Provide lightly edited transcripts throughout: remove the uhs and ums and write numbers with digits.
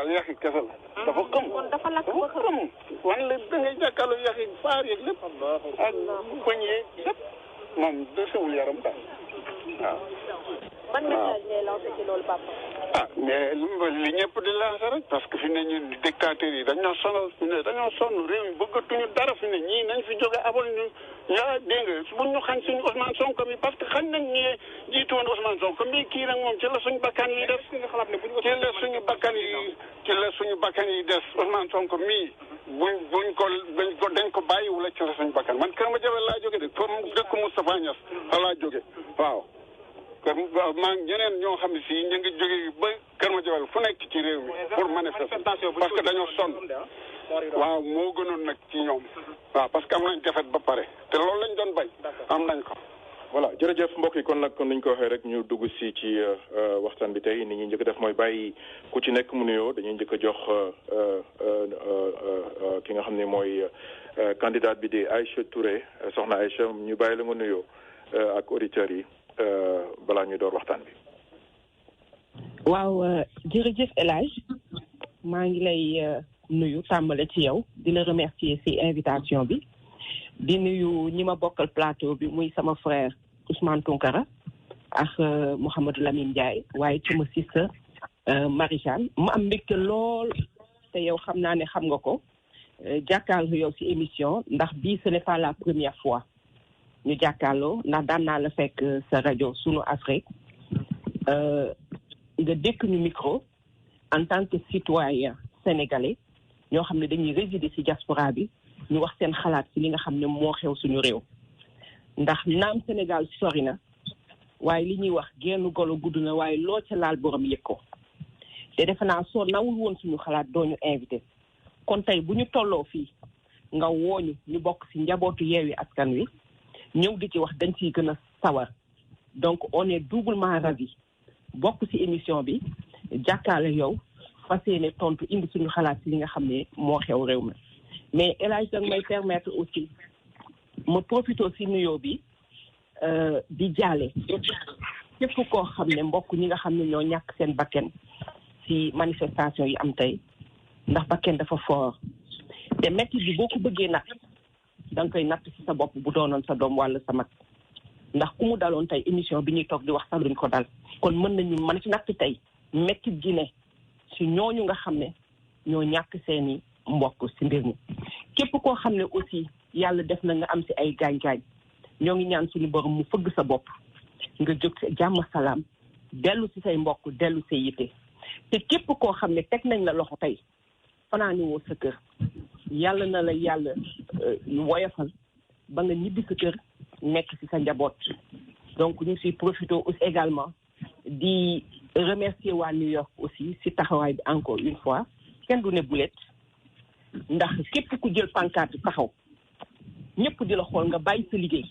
daal yaxi kese la dafa xëm kon dafa lakk ba xëm wan la da ngay jàkkaarloo yaxi faar yeeg lépp ak bëñ yeeg lépp moom desewul yaram daal waaw. ban message ngay lancé ci loolu papa. ah mais li ñëpp di lancé rek parce que fi ne ñun dictateurs yi dañoo sonal fi ne dañoo sonn réew mi bëggatuñu dara fi ne ñii nañ fi jóge abal ñu yaa dégg nga buñ ñu xañ suñu Ousmane Sonko bi parce que xañ nañ ñee jiitu woon Ousmane Sonko mais kii nag moom ci la suñu bakkan yi des ci la suñu bakkan yi des Ousmane Sonko mii dañ ko bàyyi wala ci la suñu bakkan man Kër Madiabel laa jóge de comme dëkk Moustapha Niass fa laa jóge waaw maa ngi ñeneen ñoo xam ne si ñu ngi jóge ba Kër Madiabel fu nekk ci réew mi pour manifester parce que dañoo sonn waaw moo gënoon nag ci ñoom waaw parce que am nañ defet ba pare te loolu lañ doon bay am nañ ko. voilà jërëjëf mbokk yi kon nag kon niñ ko waxee rek ñu dugg si ci waxtaan bi tey ni ñuy njëkk def mooy bàyyi ku ci nekk mu nuyoo dañuy njëkk a jox ki nga xam ne mooy candidate bi di Aïcha Touré soxna Aïcha ñu bàyyi la nga nuyoo ak auditeurs yi balaa ñuy door waxtaan bi. waaw jërëjëf El Hadj maa ngi lay nuyu tàmbale ci yow di la remercier ci invitation bi di nuyu ñi ma bokkal plateau bi muy sama frère Ousmane Tounkara ak Mouhamadou Lamine Ndiaye waaye sama sister Marie-Jeanne mu am mbégte lool te yow xam naa ne xam nga ko jàkkaarloo yow ci émission ndax bii ce n'est pas la première fois ñu jàkkaarloo ndax daan naa la fekk sa rajo Sunu Afrique nga dékk ñu micro en tant que citoyen sénégalais ñoo xam ne dañuy résider ci diaspora bi ñu wax seen xalaat ci li nga xam ne moo xew suñu réew ndax naam Sénégal sori na waaye li ñuy wax genn golo gudd na waaye loo ca laal borom yëg ko te defe naa soo nawul woon suñu xalaat doo ñu invité kon tey bu ñu tolloo fii nga wooñu ñu bokk ci njabootu Yewwi Askan Wi ñëw di ci wax dañ ciy gën a sawar donc on est doublement ravis bokk ci émission bi jàkkaale yow fas yéene tontu indi suñu xalaat ci li nga xam ne moo xew réew mi mais El Hadj danga may permettre aussi ma profité ci nuyoo bi di jaale képp koo xam ne mbokk ñi nga xam ne ñoo ñàkk seen bakken ci manifestation yi am tey ndax bakken dafa fort te métti bi boo ko bëggee natt da nga koy natt ci sa bopp bu doonoon sa doom walla sa mag ndax ku mu daloon tey émission bi ñuy toog di wax sax duñ ko dal kon mën nañu man ci natt tey métti gi ne ci ñooñu nga xam ne ñoo ñàkk seeni mbokk ci mbir mi képp koo xam ne aussi yàlla def na nga am ci ay gaañ-gaañ ñoo ngi ñaan suñu borom mu fëgg sa bopp nga jóg ci jàmm salaam dellu ci say mbokk dellu say yitte te képp koo xam ne teg nañ la loxo tey fanaani woo sa kër yàlla na la yàlla woyofal ba nga ñibbi sa kër nekk ci sa njaboot donc ñu ciy profité aussi également di remercier waa New York aussi ci taxawaay bi encore une fois kenn du ne bulet ndax képp ku jël pancarte taxaw ñëpp di la xool nga bàyyi sa liggéey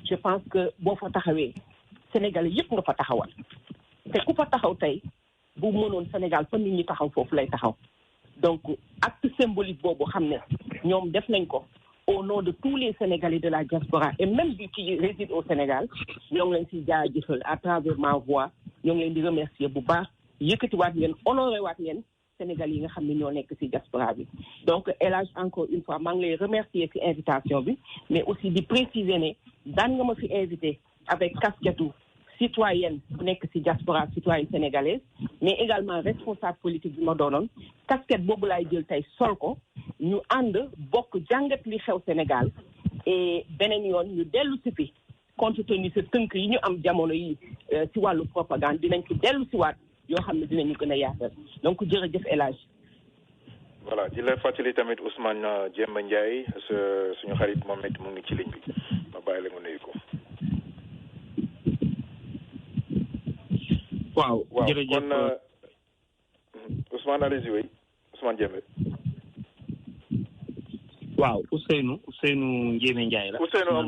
je pense que boo fa taxawee Sénégal yëpp nga fa taxawal te ku fa taxaw tey bu mënoon Sénégal fa nit ñi taxaw foofu lay taxaw donc acte symbolique boobu xam ne ñoom def nañ ko au nom de tous les Sénégalais de la diaspora et même bi qui réside au Sénégal ñoo ngi leen ci jaajëfal à travers ma voix ñoo ngi leen di remercier bu baax yëkkatiwaat ngeen honoré waat ngeen Sénégal yi nga xam ne ñoo nekk ci diaspora bi donc El Hadj encore une fois maa ngi lay remercier ci invitation bi mais aussi di préciser ne daan nga ma fi invité avec casquette citoyenne bu nekk ci diaspora citoyenne sénégalaise mais également responsable politique bi ma doonoon casquette boobu laay jël tey sol ko ñu ànd bokk jàngat li xew Sénégal et beneen yoon ñu dellu si fi compte tenu sa tënk yi ñu am jamono yi ci wàllu propagande dinañ ci dellu si waat yoo xam ne dinañu gën a yaatal donc jërëjëf El Hadj. voilà di la fàttali tamit Ousmane Diemba Ndiaye suñu xarit moom it mu ngi ci ligne bi ma bàyyi la nga nuyu ko. waaw jërëjëf kon Ousmane allez-y oui Ousmane Diemba. waaw Ousseynou Ndiémé Ndiaye la. Ousseynou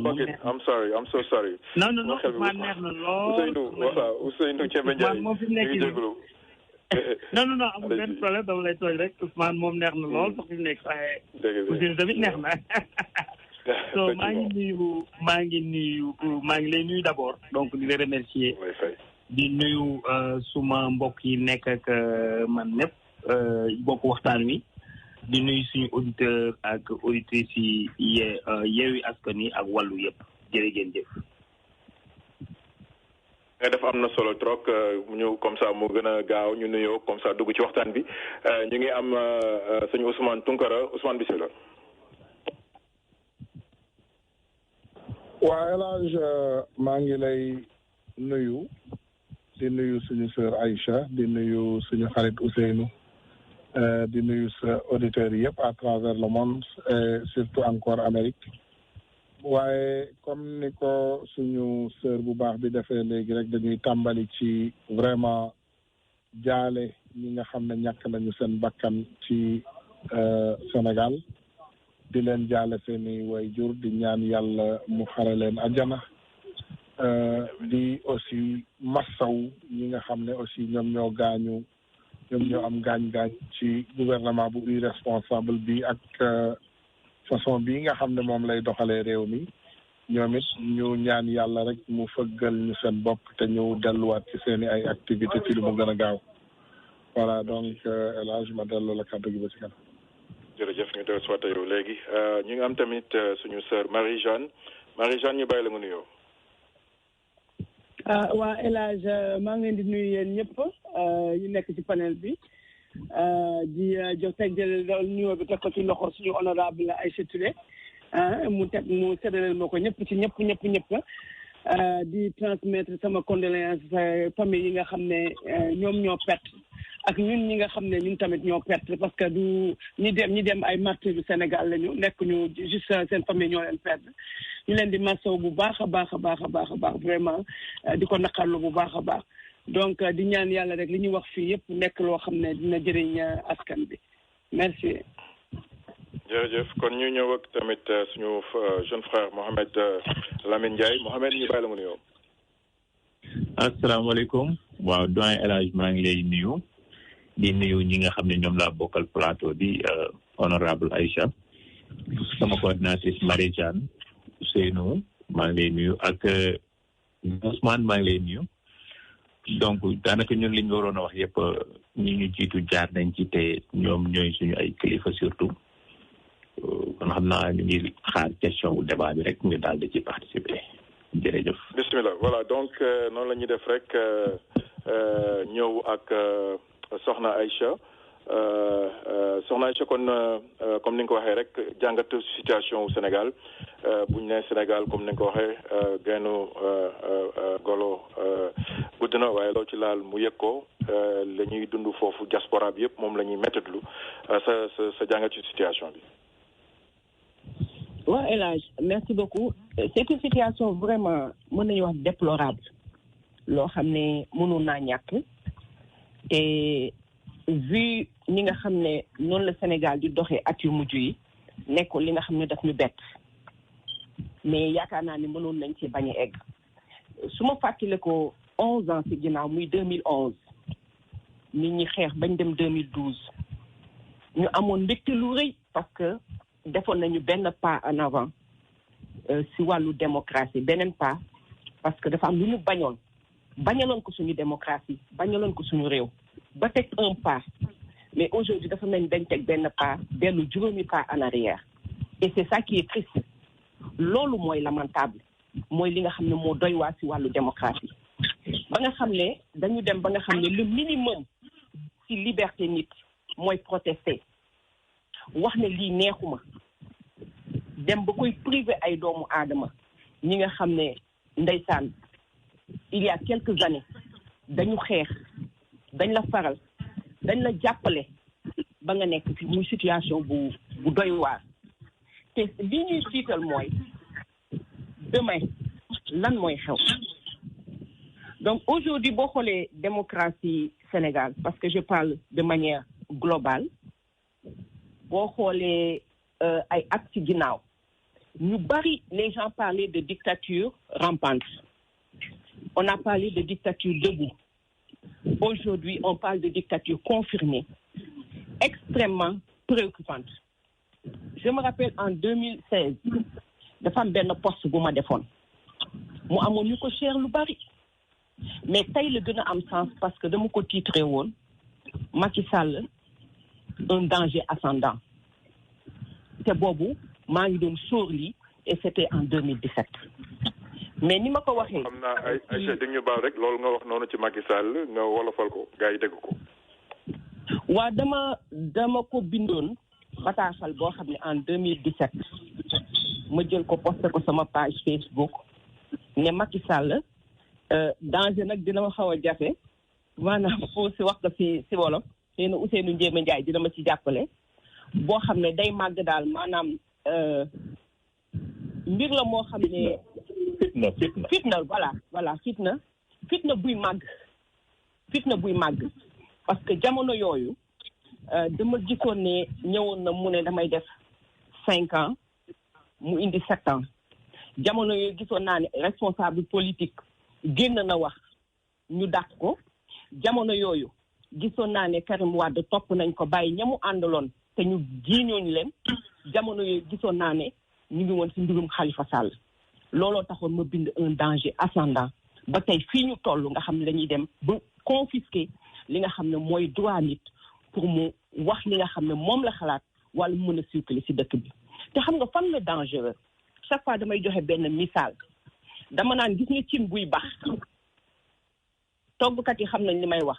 I'm sorry I'm so sorry. non Ousmane neex na lool. Ousseynou Ndiémé Ndiaye moom fi mu nekk non amul benn problème dama lay tooñ rek Ousmane moom neex na lool sax fi mu nekk waaye. Ousseynou tamit neex na. so maa ngi lay nuyu d'abord donc di la remercier di nuyu suma mbokk yi nekk ak man ñëpp bokk waxtaan wi di nuyu suñu auditeur ak auditrices yi Yewwi Askan Wi ak wàllu yëpp jërëjëf. dafa am na solo trop ñu comme ça mu gën a gaaw ñu nuyoo comme ça dugg ci waxtaan bi ñu ngi am sëñ Ousmane Tounkara Ousmane bismillah. waa El Hadj maa ngi lay nuyu di nuyu suñu sœur Aïcha di nuyu suñu xarit Ousseynou di nuyu sa auditeurs yëpp à travers le monde et surtout encore Amérique waaye comme ni ko suñu sœur bu baax bi defee léegi rek dañuy tàmbali ci vraiment jaale ñi nga xam ne ñàkk nañu seen bakkan ci Sénégal di leen jaale seeni waajur di ñaan yàlla mu xare leen àjjana di aussi massaw ñi nga xam ne aussi ñoom ñoo am gaañ-gaañ ci gouvernement bu irresponsable bi ak façon bii nga xam ne moom lay doxalee réew mi ñoom it ñu ñaan yàlla rek mu fëggal ñu seen bopp te ñu delluwaat ci seeni ay activité ci lu mu gën a gaaw voilà donc El Hadj ma dellu la kàddu gi ba ci kanam. jërëjëf ñu dellu soit yow léegi ñu ngi am tamit suñu sœur Marie-Jeanne ñu bàyyi la nga nuyoo. waa El Hadj maa ngi leen di nuyu yéen ñëpp ñu nekk ci panel bi di jox teg jël nuyoo bi teg ko ci loxo suñu honorable Aïcha Touré mu séddaleel ma ko ñëpp ci ñëpp di transmettre sama condoléance famille yi nga xam ne ñoom ñoo perte ak ñun ñi nga xam ne ñun tamit ñoo perte parce que du ñi dem ay martyrs du Sénégal lañu nekk ñu juste seen famille ñoo leen perte ñu leen di masaw bu baax a baax vraiment di ko naqarlu bu baax a baax donc di ñaan yàlla rek li ñu wax fii yëpp nekk loo xam ne dina jëriñ askan bi merci. jërëjëf kon ñu ñëw ak tamit suñu jeune frère Mohamed Lamine Ndiaye Mohamed ñu bàyyi la mu nuyoo. asalaamaaleykum waaw doyen El Hadj maa ngi lay nuyu di nuyu ñi nga xam ne ñoom laa bokkal plateau bi honorable Aïcha sama coordinatrice Marie-Jeanne Ousseynou maa ngi lay nuyu ak Ousmane maa ngi lay nuyu donc daanaka ñun li ñu waroon a wax yëpp ñi ñu jiitu jaar nañ ci te ñoom ñooy suñu ay kilifa surtout kon xam naa ñu ngi xaar question wu débat bi rek ñu daal di ci participer jërëjëf. bismillah voilà donc noonu la ñuy def rek ñëw ak Soxna Aïcha kon comme ni nga ko waxee rek jàngat situation wu Sénégal bu ñu nee Sénégal comme ni nga ko waxee gennu golo gudd na waaye loo ci laal mu yëg ko la ñuy dund foofu diaspora bi yëpp moom la ñuy méttitlu sa jàngat ci situation bi. waaw El Hadj merci beaucoup c'est une situation vraiment mën nañu wax déplorable loo xam ne mënul naa ñàkk te vu ñi nga xam ne noonu la Sénégal di doxee at yu mujj yi nekkul li nga xam ne daf ñu bett mais yaakaar naa ne mënoon nañ ci bañ a egg su ma fàttale ko 11 ans ci ginnaaw muy 2011 nit ñi xeex bañ dem 2012 ñu amoon mbégte lu rëy parce que defoon nañu benn pas en avant si wàllu démocratie beneen pas parce que dafa am lu ñu bañaloon ko suñu démocratie bañaloon ko suñu réew ba teg un pas mais aujourd'hui dafa mel ni dañ teg benn pas dellu juróomi pas en arrière et c'est ça qui est triste loolu mooy lamentable mooy li nga xam ne moo doy waa si wàllu démocratie ba nga xam ne dañu dem ba nga xam ne le minimum si liberté nit mooy protester wax ne lii neexuma dem ba koy privé ay doomu aadama ñi nga xam ne ndeysaan il y a quelques années dañu xeex dañ la faral dañ la jàppale ba nga nekk fi muy situation bu doy waar te li ñuy tiital mooy demain lan mooy xew donc aujourd'hui boo xoolee démocratie Sénégal parce que je parle de manière globale boo xoolee ay at ci ginnaaw ñu bari les gens parlaient de dictature rampante on a parlé de dictature debout aujourd'hui on parle de dictature confirmée extrêmement préoccupante je me rappelle en 2016 dafa am benn poste bu ma defoon mu amoon ñu ko cher lu bari mais tey la gën a am sens parce que dama ko titré woon Macky Sall un danger ascendant te boobu maa ngi doon sóor lii et c'était en 2017 mais ni ma ko waxee. xam naa ay Aïcha dañu baal rek loolu nga wax noonu ci Macky Sall nga wolofal ko gars yi dégg ko. waa dama ko bindoon bataaxal boo xam ne en 2017 ma jël ko posté ko sama page Facebook ne Macky Sall danger nag dina ma xaw a jafe maanaam pour si wax ko si wolof xëy na Ousseynou Ndiémé Ndiaye dina ma ci jàppale boo xam ne day màgg daal maanaam mbir la moo xam ne. fitna voilà fitna buy màgg parce que jamono yooyu dama gisoon ne ñëwoon na mu ne damay def 5 ans mu indi 7 ans jamono yooyu gisoon naa ne responsable politique génn na wax ñu dàq ko jamono yooyu gisoon naa ne Karim Wade topp nañ ko bàyyi ñamu àndaloon te ñu jiiñooñu leen jamono yooyu gisoon naa ne ñu ngi woon ci mbirum Khalifa Sall looloo taxoon ma bind un danger ascendant ba tey fii ñu toll nga xam ne dañuy dem ba confisquer li nga xam ne mooy droit nit pour mu wax li nga xam ne moom la xalaat wala mu mën a circuler ci dëkk bi te xam nga fan la dangereux chaque fois damay joxe benn misaal dama naan gis nga cin buy bax toggkat yi xam nañ li may wax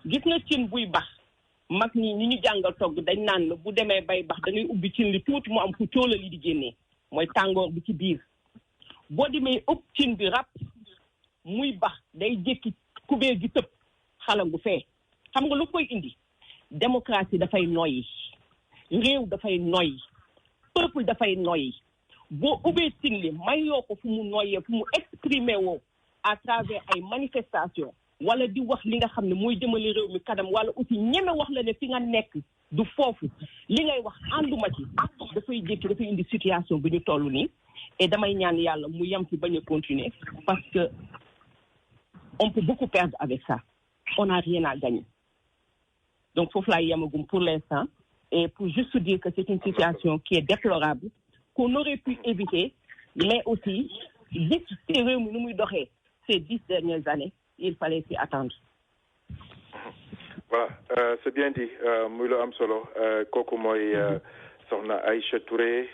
gis nga cin buy bax mag ñi ñu jàngal togg dañ naan la bu demee bay bax da ngay ubbi cin li tuuti mu am fu cóola li di génnee mooy tàngoor bi ci biir boo demee ëpp cin bi rap muy bax day jékki kubéer gi tëb xalangu fee xam nga lu koy indi démocratie dafay noyyi réew dafay noyyi peuple dafay noyyi boo ubbee cin li may yoo ko fu mu noyyee fu mu exprimer woo à travers ay manifestations wala di wax li nga xam ne mooy jëmale réew mi kanam wala aussi ñeme wax la ne fi nga nekk du foofu li ngay wax ànduma ci dafay jékki dafay indi situation bi ñu toll nii et damay ñaan yàlla mu yem ci bañ a continuer parce que on peut beaucoup perdre avec ça on n'a rien à gagner donc foofu laay yemagum pour l'instant et pour juste dire que c'est une situation qui est déplorable qu'on aurait pu éviter mais aussi gis ci réew mi nu muy doxee ces 10 dernières années il fallait s'y attendre. Voilà, c'est bien dit muy lu am solo kooku mooy soxna Aïcha Touré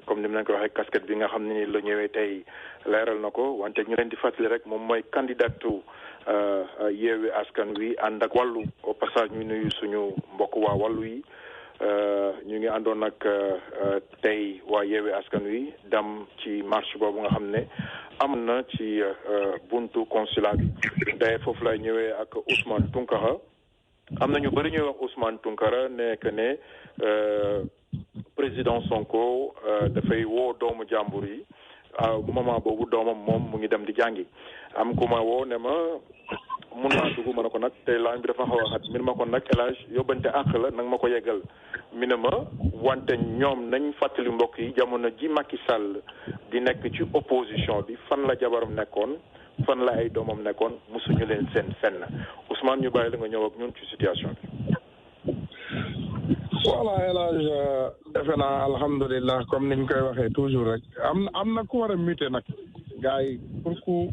comme ni mu leen ko waxee casquette bi nga xam ne ni la ñëwee tey leeral na ko wante ñu leen di fàttali rek moom mooy candidatu Yewwi Askan Wi ànd ak wàllu au passage ñu nuyu suñu mbokk waa wàllu yi ñu ngi àndoon nag tey waa Yewwi Askan Wi dem ci marche boobu nga xam ne am na ci buntu consulat bi day foofu lay ñëwee ak Ousmane Tounkara am na ñu bëri ñuy wax Ousmane Tounkara ne que ne président Sonko dafay woo doomu jàmbur yi moment boobu doomam moom mu ngi dem di jàngi am ku ma woo ne ma mun naa dugg ma ne ko nag tey laan bi dafa xaw a xat mi ne ma ko nag El Hadj yóbbante àq la nag ma ko yeggal mi ne ma wante ñoom nañ fàttali mbokk yi jamono ji Macky Sall di nekk ci opposition bi fan la jabaram nekkoon fan la ay doomam nekkoon mosuñu leen seen fenn Ousmane ñu bàyyi la nga ñëw ak ñun ci situation bi. voilà El Hadj defe naa alhamdulilah comme niñ koy waxee toujours rek am na ku war a muté nag gars yi pour ku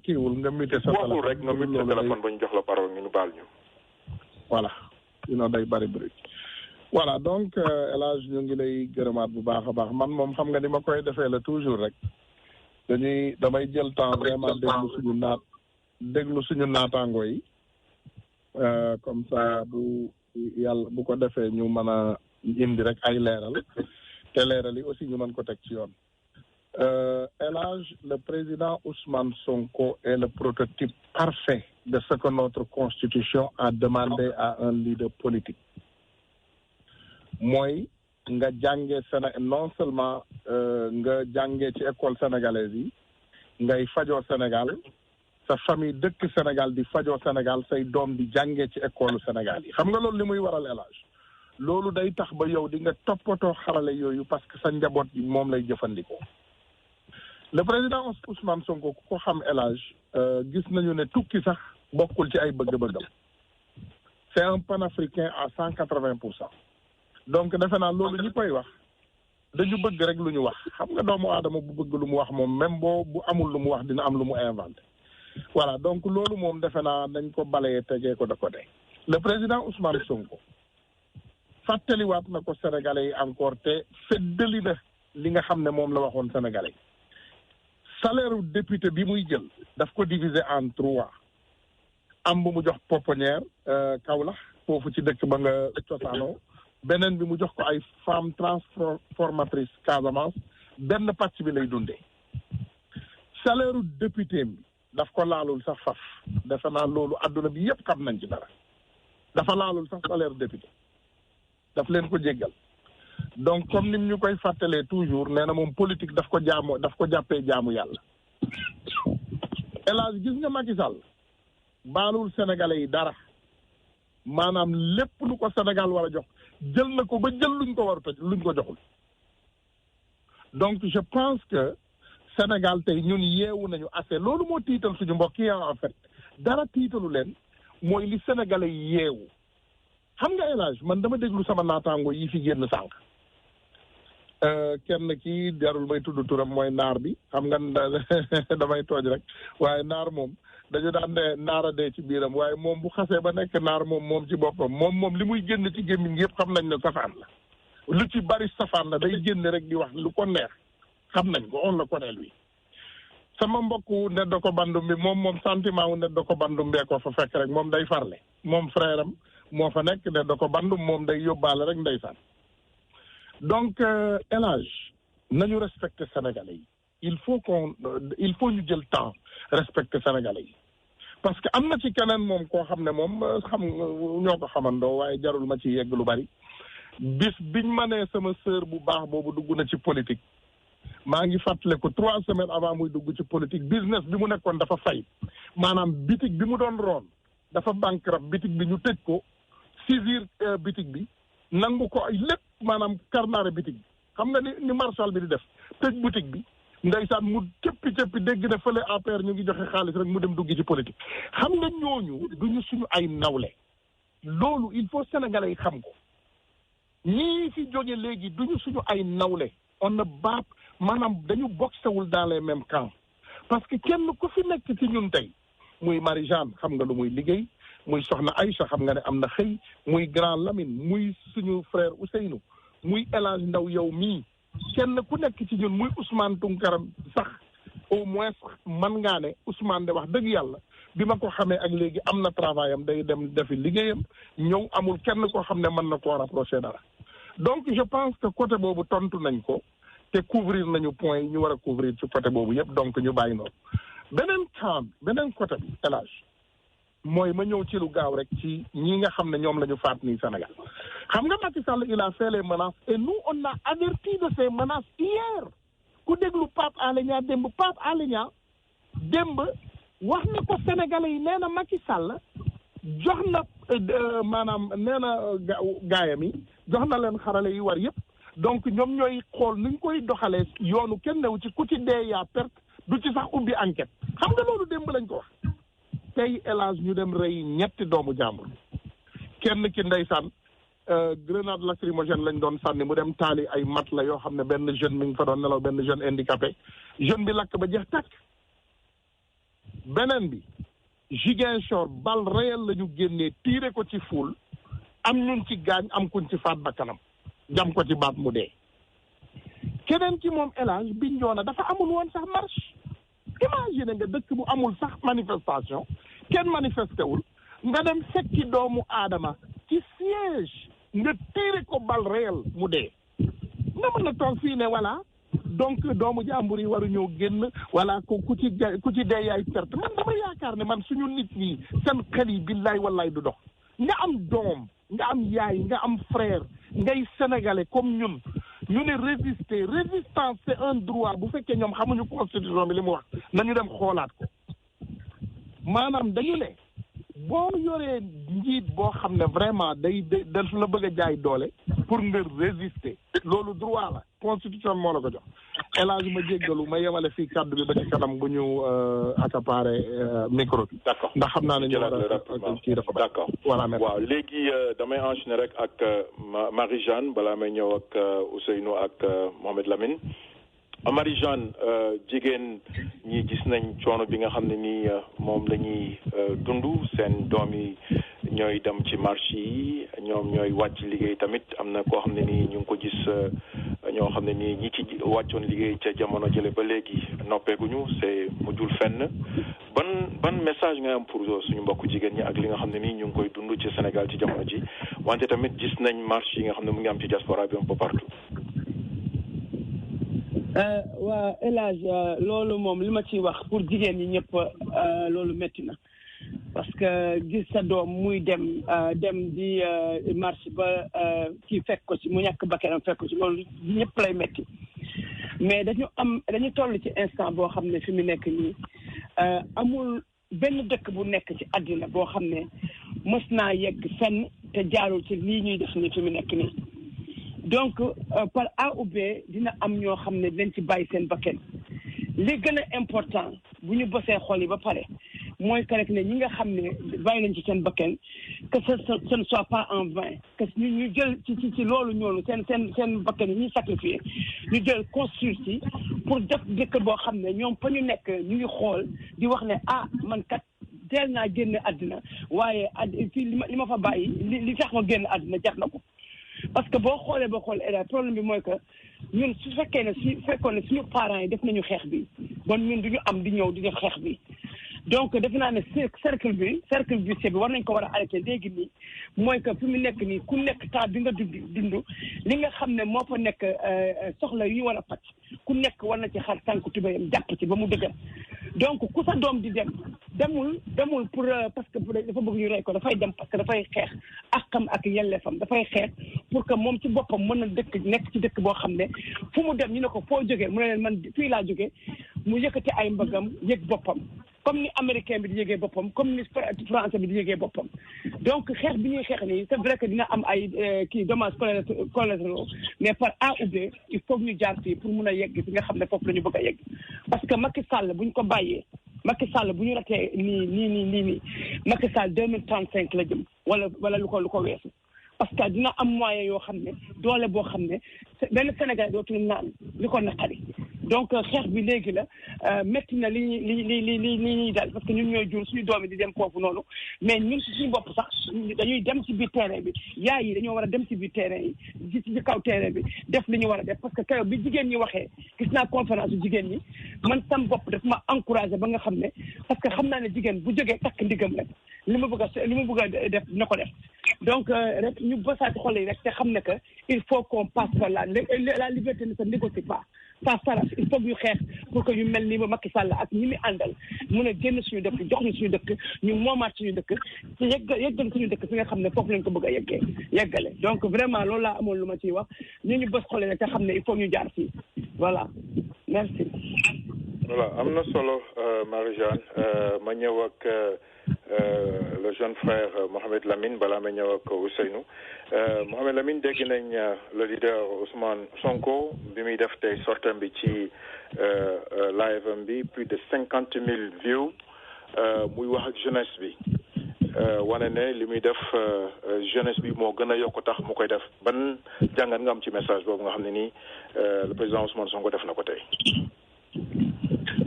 kiiwul nga muté sa téléphone rek nga muté sa téléphone ba ñu jox la parole ñu baal ñu. voilà dina day bari bruit voilà donc El Hadj ñu ngi lay gërëmaat bu baax a baax man moom xam nga ni ma koy defee la toujours rek damay jël temps vraiment déglu suñu naataango yi comme ça bu ko defee ñu mën a indi rek ay leeral te leeral yi aussi ñu mën ko teg ci yoon. El Hadj, le président Ousmane Sonko est le prototype parfait de ce que notre constitution a demandé à un leader politique. mooy nga jàngee non seulement nga jàngee ci école sénégalaise yi ngay fajoo Sénégal sa famille dëkk Sénégal di fajoo Sénégal say doom di jàngee ci école Sénégal yi xam nga loolu li muy waral El Hadj loolu day tax ba yow di nga toppatoo xarale yooyu parce que sa njaboot bi moom lay jëfandikoo. le président Ousmane Sonko ku ko xam El Hadj gis nañu ne tukki sax bokkul ci ay bëgg-bëggam c'est un panafricain à 180%. donc defe naa loolu ñi koy wax dañu bëgg rek lu ñu wax xam nga doomu aadama bu bëgg lu mu wax moom même bu amul lu mu wax dina am lu mu inventé voilà donc loolu moom defe naa nañ ko balayee tegee ko de côté le président Ousmane Sonko fàttaliwaat na ko Sénégalais yi encore te feddali na li nga xam ne moom la waxoon Sénégalais yi salaire député bi muy jël daf ko diviser en 3 am bu mu jox pouponnière Kaolack foofu ci dëkk ba nga cosaanoo beneen bi mu jox ko ay femmes transformatrices Casamance benn pàcc bi lay dundee salaire député bi daf ko laalul sax faf defe naa loolu adduna bi yëpp xam nañ ci dara dafa laalul sax salaire député daf leen ko jéggal donc comme nim ñu koy fàttalee toujours nee na moom politique daf ko jàppee jaamu yàlla hélas gis nga Macky Sall baalul sénégalais yi dara maanaam lépp lu ko Sénégal war a jox jël na ko ba jël luñ ko warut a luñ ko joxul donc je pense que Sénégal tey ñun yeewu nañu assez loolu moo tiital suñu mbokk yi en fait dara tiitalu leen mooy li sénégalais yi yeewu xam nga élage man dama déglu sama naataango yi fi génn sànq kenn kii jarul may tudd turam mooy naar bi xam nga damay tooj rek waaye naar moom dañu daan ne naar a dee ci biiram waaye moom bu xasee ba nekk naar moom ci boppam moom li muy génn ci gémmiñ yëpp xam nañ ne safaan la lu ci bari safaan la day génn rek di wax lu ko neex xam nañ ko on la connaît lui sama mbokku Neddo ko bandum bi moom sentiment wu Neddo ko bandum bee ko fa fekk rek moom day farle moom frère am moo fa nekk Neddo ko bandum moom day yóbbaale rek ndeysaan donc élage nañu respecter sénégalais yi il faut ñu jël temps respecter sénégalais yi parce que am na ci keneen moom koo xam ne moom xam ñoo ko xamandoo waaye jarul ma ci yegg lu bari bis biñ ma nee sama sœur bu baax boobu dugg na ci politique maa ngi fàttale ko 3 semaines avant muy dugg ci politique business bi mu nekkoon dafa fay maanaam bitig bi mu doon roon dafa bankrupt bitig bi ñu tëj ko saisir bitig bi nangu ko ay lépp maanaam karnaare bitig bi xam nga ni marshal bi di def tëj boutique bi ndeysaan mu cëppi dégg na fële APR ñu ngi joxe xaalis rek mu dem dugg ci politique xam nga ñooñu duñu suñu ay nawle loolu il faut sénégalais yi xam ko ñii fi jóge léegi duñu suñu ay nawle on ne bat maanaam dañu boxewul dans les mêmes camps parce que kenn ku fi nekk ci ñun tey muy Marie-Jeanne xam nga lu muy liggéey muy soxna Aïcha xam nga ne am na xëy muy grand Lamine muy suñu frère Ousseynou muy El Hadj Ndaw yow mii kenn ku nekk ci ñun muy Ousmane Tounkara sax au moins man ngaa ne Ousmane de wax dëgg yàlla bi ma ko xamee ak léegi am na travail am day dem defi liggéeyam ñëw amul kenn koo xam ne mën na koo rapproché dara donc je pense que côté boobu tontu nañ ko te couvrir nañu point yi ñu war a couvrir ci côté boobu yëpp donc ñu bàyyi noonu beneen côté bi élage mooy ma ñëw ci lu gaaw rek ci ñi nga xam ne ñoom la ñu faat nii Sénégal xam nga Macky Sall il a fait les menaces et nous on a averti de ces menaces hier ku déglu Pape Alé Niang démb Pape Alé Niang démb wax na ko Sénégalais yi nee na Macky Sall jox na maanaam nee na gaayam yi jox na leen xarale yi war yëpp donc ñoom ñooy xool nuñ koy doxalee yoonu kenn new ci ku ci dee yaa perte du ci sax ubbi enquête xam nga loolu démb lañ ko wax tey élage ñu dem rey ñetti doomu jàmbur kenn ki ndeysaan grenade lacrymogène lañ doon sànni mu dem taali ay mat la yoo xam ne benn jeune mi ngi fa doon nelaw benn jeune handicapé jeune bi lakk ba jeex tàkk beneen bi Ziguinchor balle réelle la ñu génnee tiire ko ci foule am ñun ci gaañ am kuñ ci faat bakkanam jam ko ci baat mu dee keneen ki moom élage Bignona dafa amul woon sax marche imagine nga dëkk bu amul sax manifestation kenn manifesté wul nga dem fekki doomu aadama ci siège nga tiire ko balle réelle mu dee nga mën a toog fii ne voilà donc doomu jàmbur yi waru ñëw génn voilà ku ci dee yaay perte man dama yaakaar ne man suñu nit ñi seen xel yi billaay wallaay du dox nga am doom nga am yaay nga am frère ngay sénégalais comme ñun ñu ne résistance c'est un droit bu fekkee ñoom xamuñu constitution bi li mu wax nañu dem xoolaat ko maanaam dañu ne boo yoree njiit boo xam ne vraiment day daf la bëgg a jaay doole pour nga résister loolu droit la constitution moo la ko jox élage ma jéggalu ma yemale fii kàddu bi ba ci kanam bu ñu accaparé micro bi. d'accord ndax xam naa ne ñu war a kii dafa baax. d'accord voilà waaw léegi damay enchaîner rek ak Marie-Jeanne balaa may ñëw ak Ousseynou ak Mohamed Lamine Marie Jeanne jigéen ñi gis nañ coono bi nga xam ne nii moom la ñuy dund seen doom yi ñooy dem ci marché yi ñoom ñooy wàcc liggéey tamit am na koo xam ne nii ñu ngi ko gis ñoo xam ne nii ñi ci wàccoon liggéey ca jamono jële ba léegi noppeeguñu c'est mujjul fenn ban message nga am pour suñu mbokku jigéen ñi ak li nga xam ne nii ñu ngi koy dund ci Sénégal ci jamono ji wante tamit gis nañ marché yi nga xam ne mu ngi am ci diaspora bi un peu partout. waa El Hadj loolu moom li ma ciy wax pour jigéen ñi ñëpp loolu métti na parce que gis sa doom muy dem di marché ba kii fekk ko ci mu ñàkk bakkanam fekk ko ci loolu ñëpp lay métti mais dañu toll ci instant boo xam ne fi mu nekk nii amul benn dëkk bu nekk ci àddina boo xam ne mës naa yegg fenn te jaarul ci lii ñuy def nii fi mu nekk nii. donc par A ou B dina am ñoo xam ne dinañ ci bàyyi seen bakkan li gën a important bu ñu bosee xol yi ba pare mooy que rek ne ñi nga xam ne bàyyi nañ ci seen bakkan que ce ne soit pas en vain que ñu jël ci loolu ñoonu seen bakkan yi ñuy sacrifier ñu jël construire ci pour def dëkk boo xam ne ñoom fa ñu nekk ñu ngi xool di wax ne man kat teel naa génn àddina waaye fii li ma fa bàyyi li tax ma génn àddina jar na ko. parce que boo xoolee problème bi mooy que ñun su fekkee ne fekkoon ne suñu parents yi def nañu xeex bi bon ñun duñu am di ñëw di def xeex bi donc defe naa ne cercle vicieux bi war nañ ko war a arrêté léegi nii mooy que fi mu nekk nii ku nekk temps bi nga dund li nga xam ne moo fa nekk soxla yu ñu war a faj ku nekk war na ci xar tànk tubéyam jàpp ci ba mu dëgër donc ku sa doom di demul pour parce que dafa bëgg ñu rey ko dafay dem parce que dafay xeex akam ak yelleefam dafay xeex pour que moom ci boppam mën na nekk ci dëkk boo xam ne fu mu dem ñu ne ko foo jógee mu ne leen man fii laa jógee mu yëkkati ay mbëggam yëg boppam comme ni américain bi di yëgee boppam comme ni français bi di yëgee boppam donc xeex bi ñuy xeex nii c'est vrai que dina am ay dommages collatéraux mais par A ou B il faut ñu jaar fii pour mun a yegg fi nga xam ne foofu la ñu bëgg a yegg parce que Macky Sall bu ñu ko bàyyee Macky Sall bu ñu ratee nii Macky Sall 2035 la jëm wala lu ko weesu parce que dina am moyen yoo xam ne doole boo xam ne benn Sénégal dootul naan li ko naqari donc xeex bi léegi la métti na li ñuy dal parce que ñun ñooy jur suñu doom yi di dem foofu noonu mais ñun suñu bopp sax dañuy dem ci biir terrain bi yaay yi dañoo war a dem ci biir terrain yi ci kaw terrain bi def li ñu war a def parce que keroog bi jigéen ñi waxee gis naa conférence yu jigéen ñi man sam bopp daf ma encouragé ba nga xam ne parce que xam naa ne jigéen bu jógee takk ndigam rek li mu bëgg a def na ko def donc rek ñu bësaati xol yi rek te xam ne que il faut qu'on passe par la liberté ne se négocie pas ça s'arrache il faut ñu xeex pour que ñu mel ni ba Macky Sall ak ñi muy àndal mun a génn suñu dëkk jox ñu suñu dëkk ñu moomaat suñu dëkk ci yeggal suñu dëkk fi nga xam ne foofu lañ ko bëgg a yeggale donc vraiment loolu laa amoon lu ma ciy wax ñu bës xol yi rek te xam ne il faut ñu jaar fii voilà merci. voilà am na solo Marie-Jeanne ma ñëw ak le jeune frère Mohamed Lamine balaa ma ñëw ak Ousseynou Mohamed Lamine dégg nañ le leader Ousmane Sonko bi muy def tey sortem bi ci live bi plus de 50,000 views muy wax ak jeunesse bi wane ne li muy def jeunesse bi moo gën a yokk tax mu koy def ban jàngat nga am ci message boobu nga xam ne nii le président Ousmane Sonko def na ko tey.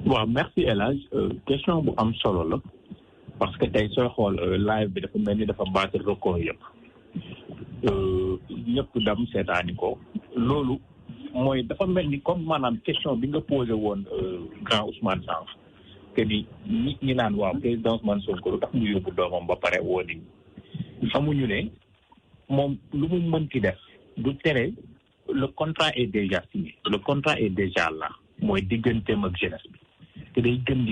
waaw merci El Hadj question bu am solo la parce que tey sooy xool live bi dafa mel ni dafa battre record yëpp ñëpp dem seetaani ko loolu mooy dafa mel ni comme maanaam question bi nga posé woon grand Ousmane Sank que ni nit ñi naan waaw président Ousmane Sonko lu tax mu yóbbu doomam ba pare woo nit ñi xamuñu ne moom lu mu mënti def du tere le contrat est déjà signé le contrat est déjà là mooy digganteem ak jeunesse bi te day gën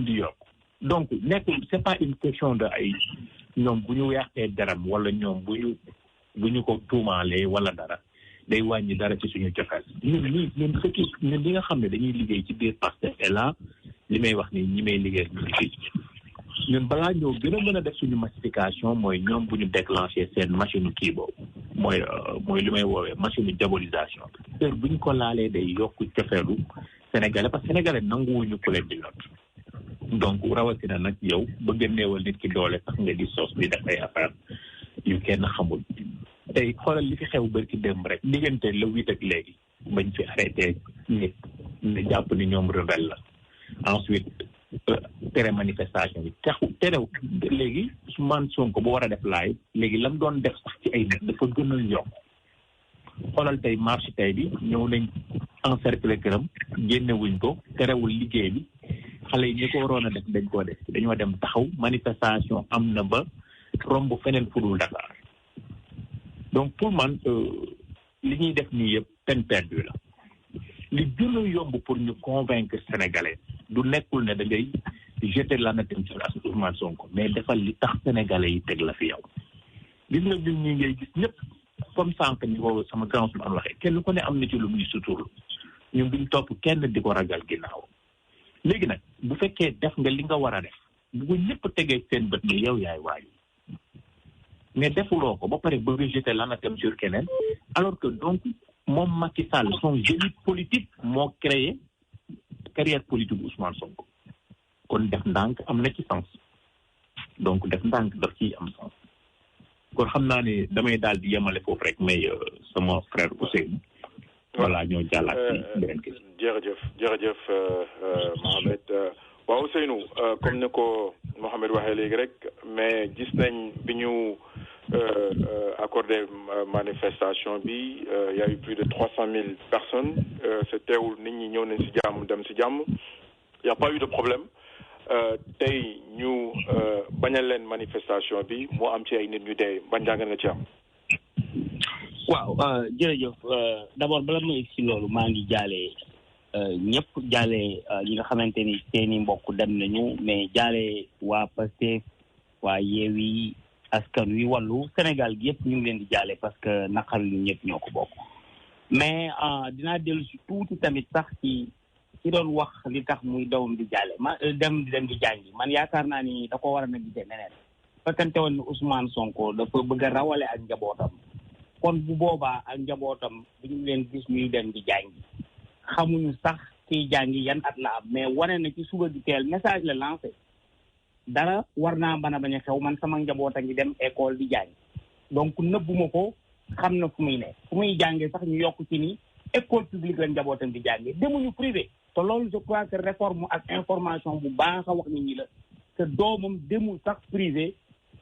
di yokk donc nekkul c'est pas une question de ay ñoom bu ñu yàqee daram wala ñoom bu ñu ko tuumaalee wala dara day wàññi dara ci suñu cofeel ñun li nga xam ne dañuy liggéey ci biir Pastef et là li may wax ni ñi may liggéey ñu liggéey ñun balaa ñoo gën a mën a def suñu massification mooy ñoom bu ñu déclenché seen machine kii boobu mooy li may woowee machine diabolisation heure bu ñu ko laalee day yokk cofeelu sénégalais parce que sénégalais nanguwuñu ku leen di not donc rawatina nag yow bëgg a néewal nit ki doole sax nga di sos di def ay affaire yu kenn xamul tey xoolal li fi xew bërki démb rek diggante le 8 ak léegi bañ fi arrêté nit ne jàpp ni ñoom rebelle la ensuite tere manifestation bi terew léegi Ousmane Sonko bu war a def live léegi lam doon def sax ci ay nit dafa gën a yokk xoolal tey marche tey bi ñëw nañ encercler këram génnewuñ ko terewul liggéey bi xale yi ñi ko waroon a def dañ koo def dañoo dem taxaw manifestation am na ba romb feneen fudul Dakar donc pour man li ñuy def nii yëpp peine perdue la li gën a yomb pour ñu convaincre sénégalais du nekkul ne da ngay jeter l'anathème sur Ousmane Sonko mais defal li tax sénégalais yi teg la fi yow gis nga ñun ñi ngay gis ñëpp comme sànq ni ko sama grand su am waxee kenn ku ne am na ci lu muy sutur ñun duñ topp kenn di ko ragal ginnaaw léegi nag bu fekkee def nga li nga war a def bu ko ñëpp tegee seen bët ni yow yaay waay mais defuloo ko ba pare bëgg a jeter l'anathème sur keneen alors que donc moom Macky Sall son génie politique moo créé carrière politique Ousmane Sonko kon def ndànk am na ci sens donc def ndànk daf ciy am sens kon xam naa ne damay daal di yemale foofu rek mais sama frère Ousseynou voilà ñoo jàllaat ci beneen question. jërëjëf Mohamed waaw Ousseynou comme ni ko Mohamed waxee léegi rek mais gis nañ bi ñu accordé manifestation bi y a eu plus de 300 000 personnes c'est teewul nit ñi ñëw nañ ci jàmm dem ci jàmm y a pas eu de problème tey ñu bañal leen manifestation bi moo am ci ay nit ñu dee ban jàngat nga ci am. waaw jërëjëf d'abord bala ma egg si loolu maa ngi jaale ñëpp jaale ñi nga xamante ni seeni mbokk dem nañu mais jaale waa Pastef waa Yewwi Askan Wi Wallu Sénégal gi yëpp ñu ngi leen di jaale parce que naqar yu ñëpp ñoo ko bokk mais dinaa dellu si tuuti tamit sax ci doon wax li tax muy dawam di jaale dem di jàngi man yaakaar naa ni da ko war a na gisee neneen fekkante woon ni Ousmane Sonko dafa bëgg a rawale ak njabootam kon bu boobaa ak njabootam duñu leen gis ñuy dem di jàngi xamuñu sax kiy jàngi yan at la am mais wane na ci suba di teel message la lancé dara war naa mën a bañ a xew man sama njaboot a ngi dem école di jàngi donc nëbbuma ko xam na fu muy ne fu muy jàngee sax ñu yokk ci ni école publique la njabootam di jàngee demuñu privé te loolu je crois que réforme ak information bu baax a wax nit ñi la que doomam demul sax privé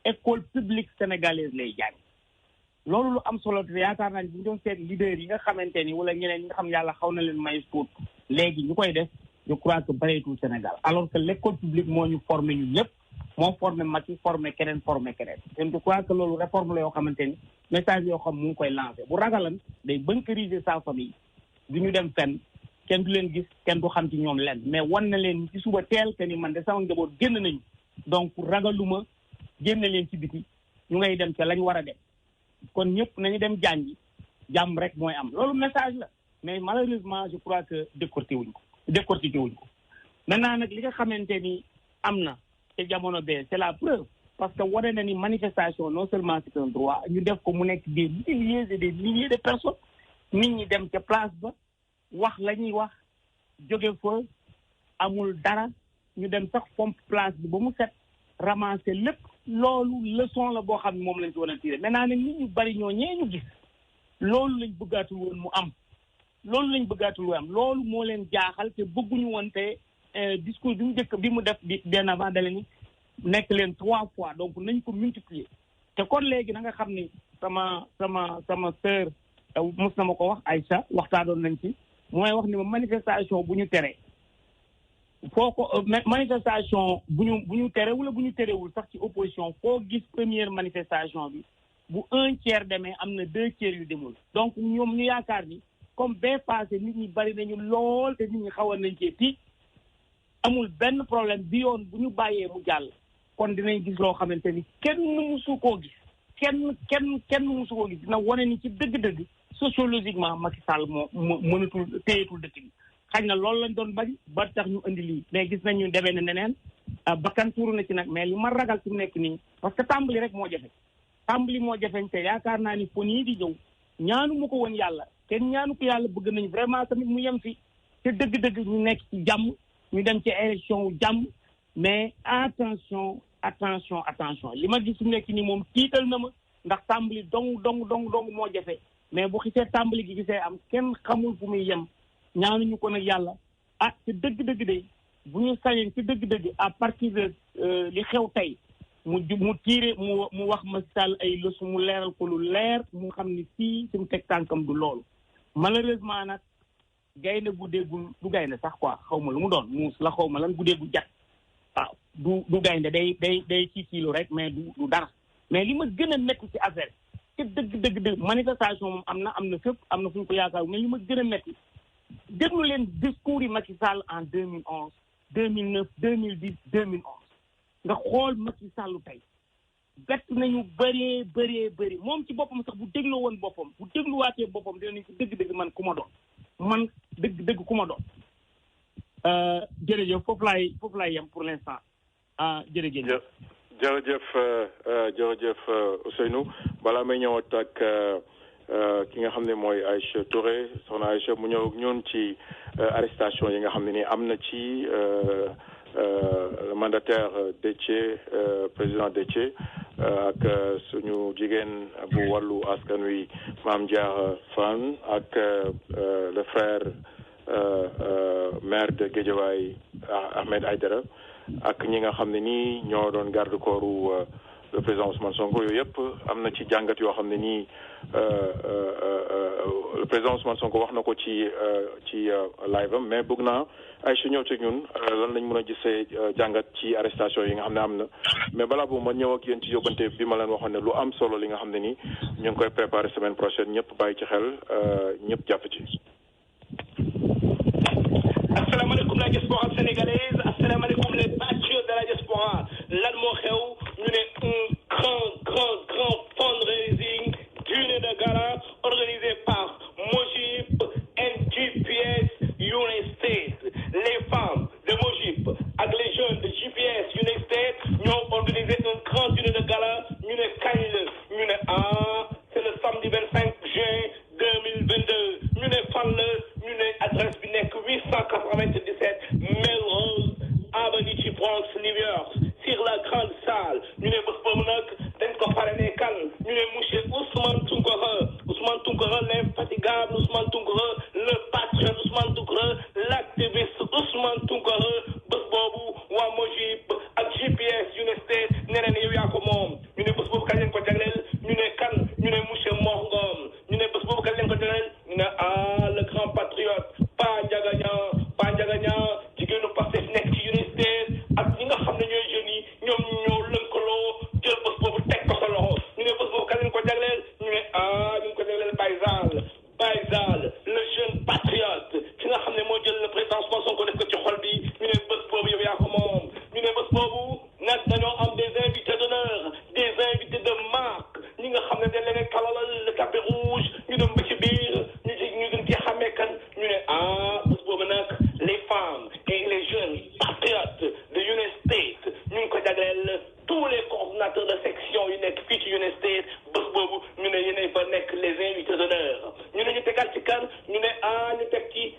école publique sénégalaise lay jàng loolu lu am solo te yaakaar naa ni bu ñu doon seet leader yi nga xamante ni wala ñeneen ñi nga xam yàlla xaw na leen may tuut léegi ñu koy def je crois que bareetul Sénégal alors que l'école publique moo ñu formé ñu ñëpp moo formé Macky formé keneen te je crois que loolu réforme la yoo xamante ni message yoo xam mu ngi koy lancé bu ragalan day bunkériser sa famille du ñu dem fenn kenn du leen gis kenn du xam ci ñoom leen mais wan na leen ci suba teel que ni man de sama njaboot génn nañu donc ragaluma génn leen ci biti ñu ngay dem ca lañ war a dem kon ñëpp nañu dem jàngi jàmm rek mooy am loolu message la mais malheureusement je crois que décortiqué wuñ ko maintenant nag li nga xamante ni am na te jamono bee c'est la preuve parce que wane na ni manifestation non seulement c'est un droit ñu def ko mu nekk des milliers et des milliers de personnes nit ñi dem ca place ba wax la ñuy wax jóge fa amul dara ñu dem sax pompe place bi ba mu set ramasser lépp loolu leçon la boo xam ne moom lañ ci war a tiré maintenant nag nit ñu bari ñoo ñee ñu gis loolu lañ bëggaatul woon mu am loolu moo leen jaaxal te bëgguñu woon te discours bi mu njëkk bi mu def bi bien avant dale ni nekk leen 3 fois donc nañ ko multiplier te kon léegi na nga xam ni sama sœur mos na ma ko wax Aïcha waxtaanoon nañ ci mooy wax ni ma manifestation bu ñu tere foo ko manifestation bu ñu tere wala bu ñu terewul sax ci opposition foo gis première manifestation bi bu 1/3 demee am na 2/3 yu demul donc ñoom ñu yaakaar ni comme bee passé nit ñi bari nañu lool te nit ñi xawoon nañ cee tiit amul benn problème bi yoon bu ñu bàyyee mu jàll kon dinañ gis loo xamante ni kenn musu koo gis kenn musu koo gis dina wane ni ci dëgg-dëgg sociologiquement Macky Sall moo mënatul téyetul dëkk bi xañ na loolu lañ doon bañ ba tax ñu indi lii mais gis nañ ñu demee ne neneen bakkan tuuru na ci nag mais li ma ragal fi mu nekk nii parce que tàmbali rek moo jafe te yaakaar naa ni fon yi di ñëw ñaanu mu ko woon yàlla kenn ñaanu ko yàlla bëgg nañ vraiment tamit mu yem fi te dëgg-dëgg ñu nekk ci jàmm ñu dem ci élection wu jàmm mais attention li ma gis fi mu nekk nii moom tiital na ma ndax tàmbali dong moo jafe mais bu xisee tàmbali gi gisee am kenn xamul fu muy yem ñaanuñu ko nag yàlla te dëgg-dëgg de bu ñu sañeen ci dëgg-dëgg à partir de li xew tey mu tiire mu wax Macky Sall ay leçon mu leeral ko lu leer mu xam ni fii fi mu teg tànkam du loolu malheureusement nag gaynde gu déggul du gaynde sax quoi xaw ma lu mu doon muus la xaw ma lan gu déggu jat waaw du gaynde day kiilu rek mais du dara mais li ma gën a métti ci affaire ci dëgg manifestation moom am na fépp am na fu ñu ko yaakaar mais li ma gën a métti déglu leen discours yi Macky Sall en 2011 2009 2010 2011 nga xool Macky Sall tey bett nañu bëree moom ci boppam sax bu dégloo woon boppam bu dégluwaatee boppam dinañ ko dëgg-dëgg man ku ma doon man dëgg ku ma doon jërëjëf foofu laay yem pour l'instant jërëjëf. jërëjëf Ousseynou balaa may ñëwaat ak ki nga xam ne mooy Aïcha Touré soxna Aïcha mu ñëw ñoon ci arrestation yi nga xam ne ni am na ci le mandataire Déthié président Déthié ak suñu jigéen bu wàllu askan wi Mame Diarra Fam ak le frère maire de Guédiawaye Ahmed Aïdara ak ñi nga xam ne nii ñoo doon garde corps le président Ousmane Sonko yooyu yëpp am na ci jàngat yoo xam ne nii le président Ousmane Sonko wax na ko ci live am mais bëgg naa ay su ñëw ci ñun lan lañ mën a gisee jàngat ci arrestation yi nga xam ne am na mais balaa boobu ma ñëw ak yéen ci yóbbante bi ma leen waxoon ne lu am solo li nga xam ne nii ñu ngi koy préparer semaine prochaine ñëpp bàyyi ci xel ñëpp jàpp ci. asalaamaaleykum la diaspora sénégalaise asalaamaaleykum les patriotes de la diaspora lan moo xew ñu ne un grand fundraising dîner de gala organisé par Mojib and GPS United States. Les femmes de Mojib ak les jeunes de GPS United States ñoo organisé un grand dîner de gala ñu ne kañ la ñu ne c'est le samedi 25 juin 2022 ñu ne fan la ñu ne adresse bi nekk 897 Melrose Avenue ci Bronx New York sur la grande salle ñu ne bés boobu nag dañ ko parrainé kan ñu ne monsieur Ousmane Tounkara l'infatigable Ousmane Tounkara le patriote Ousmane Tounkara l'activiste Ousmane Tounkara bés boobu waa Mojib ak GPS United States nee na yow yaa ko moom ñu ne bés boobu kañ leen ko jagleel ñu ne kan ñu ne monsieur Mor Ngom ñu ne bés boobu kañ leen ko jagleel ñu ne le grand patriote Pa Ndiaga Niang jigéenu Pastef nekk ci United States ak ñi nga xam ne ñooy jeunes yi ñoom ñoo lëkkaloo jël bés boobu teg ko sa loxo ñu ne bés boobu kañ leen ko jagleel ñu ne ñu ngi ko jagleel Baye Zal le jeune patriote ki nga xam ne moo jël le président Ousmane Sonko def ko ci xol bi ñu ne bés boobu yow yaa ko moom ñu ne bés boobu nag dañoo am des invités d'honneur des invités de marque ñi nga xam ne dañ leen kalalal le tapis rouge ñu dem ba ci biir ñu gën ci xàmmee kan ñu ne bés boobu nag les femmes et les jeunes patriotes de United States ñu ngi ko jagleel tous les coordinateurs de section yu nekk fii ci United States bés boobu ñu ne yéenay fa nekk les invités d'honneur ñu ne ñu tegal ci kan ñu ne ñu teg ci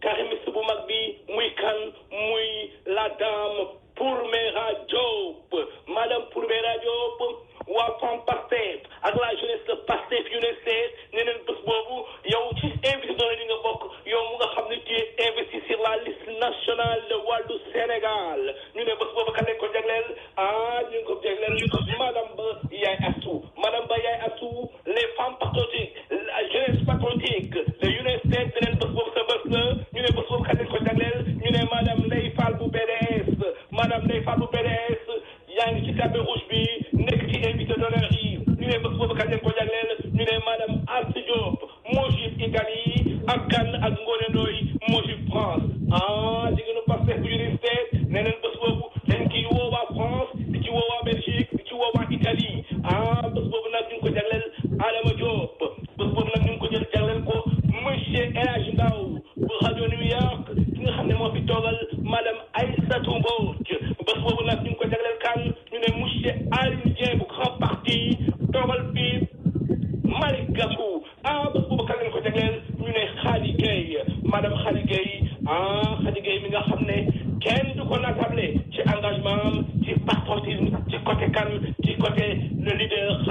karimiste bu mag bi muy kan muy la dame Pourmera Diop madame Pourmera Diop waa femme Pastef ak la jeunesse de Pastef United States nee nañ bés boobu yow ci invité d'honneur yi nga bokk yow mu nga xam ne tu es investi sur la liste nationale de Wallu Sénégal ñu ne bés boobu kan lañ ko jagleel ñu ngi ko jagleel madame Ba Yaye Assou les femmes patriotiques la jeunesse patriotique de United States nee nañ bés boobu sa bés la ñu ne bés boobu kan lañ ko jagleel ñu ne madame Ndeye Fall bu PDS yaa ngi ci tapis rouge bi nekk ci invité d'honneur yi ñu ne bés boobu kan lañ ko jagleel ñu ne madame Arti Diop Mojib Italie ak kan ak Ngone Ndoye Mojib France jigéenu Pastef bu United States nee nañ bés boobu dañ ciy woo waa France di ci woo waa Belgique di ci woo waa Italie bés boobu nag ñu ngi ko jagleel Adama Diop bés boobu nag ñu ngi ko jël jagleel ko monsieur El Hadj Ndaw bu rajo New York ki nga xam ne moo fi toogal madame Aïssatou Mbodj bés boobu nag ñu ngi ko jagleel kan ñu ne monsieur Alioune Dieng bu grand parti toogal fii Malick Gakou bés boobu kan lañ ko jagleel ñu ne Khady Gueye madame Khady Gueye Khady Gueye mi nga xam ne kenn du ko natable ci engagement am ci patriotisme ci côté kan ci côté le leader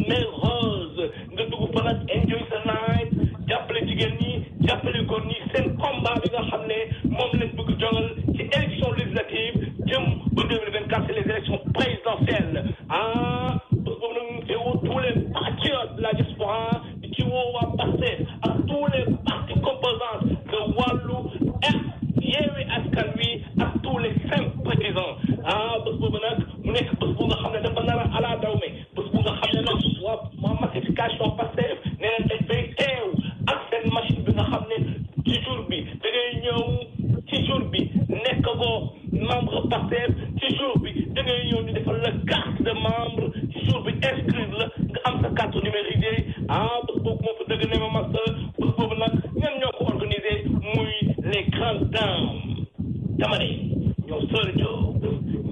mer Rose nga dugg fa nag enjoy sa night jàppale jigéen ñi jàppale góor ñi seen combat bi nga xam ne moom lañ bëgg jongal ci élection législative jëm ba 2024 c'est les élections présidentielles boobu nag te woo tous les patriotes de la diaspora di ci woo waa Pastef ak tous les partis composants de wàllu Yewwi Askan Wi ak tous les sympathisants bés boobu nag mu nekk bés bu nga xam ne dafa nar a ala dawme bés bu nga xam ne nag waa massification Pastef nee nañ dañ fay teew ak seen machine bi nga xam ne ci jour bi da ngay ñëw ci jour bi nekk ko membre Pastef ci jour bi da ngay ñëw ñu defal la carte de membre ci jour bi inscrire la nga am sa carte numérisée bés boobu moo fa dëgg ne ma master bés boobu nag ñan ñoo ko organisé muy les grandes dames dama ne ñoom Sër Diop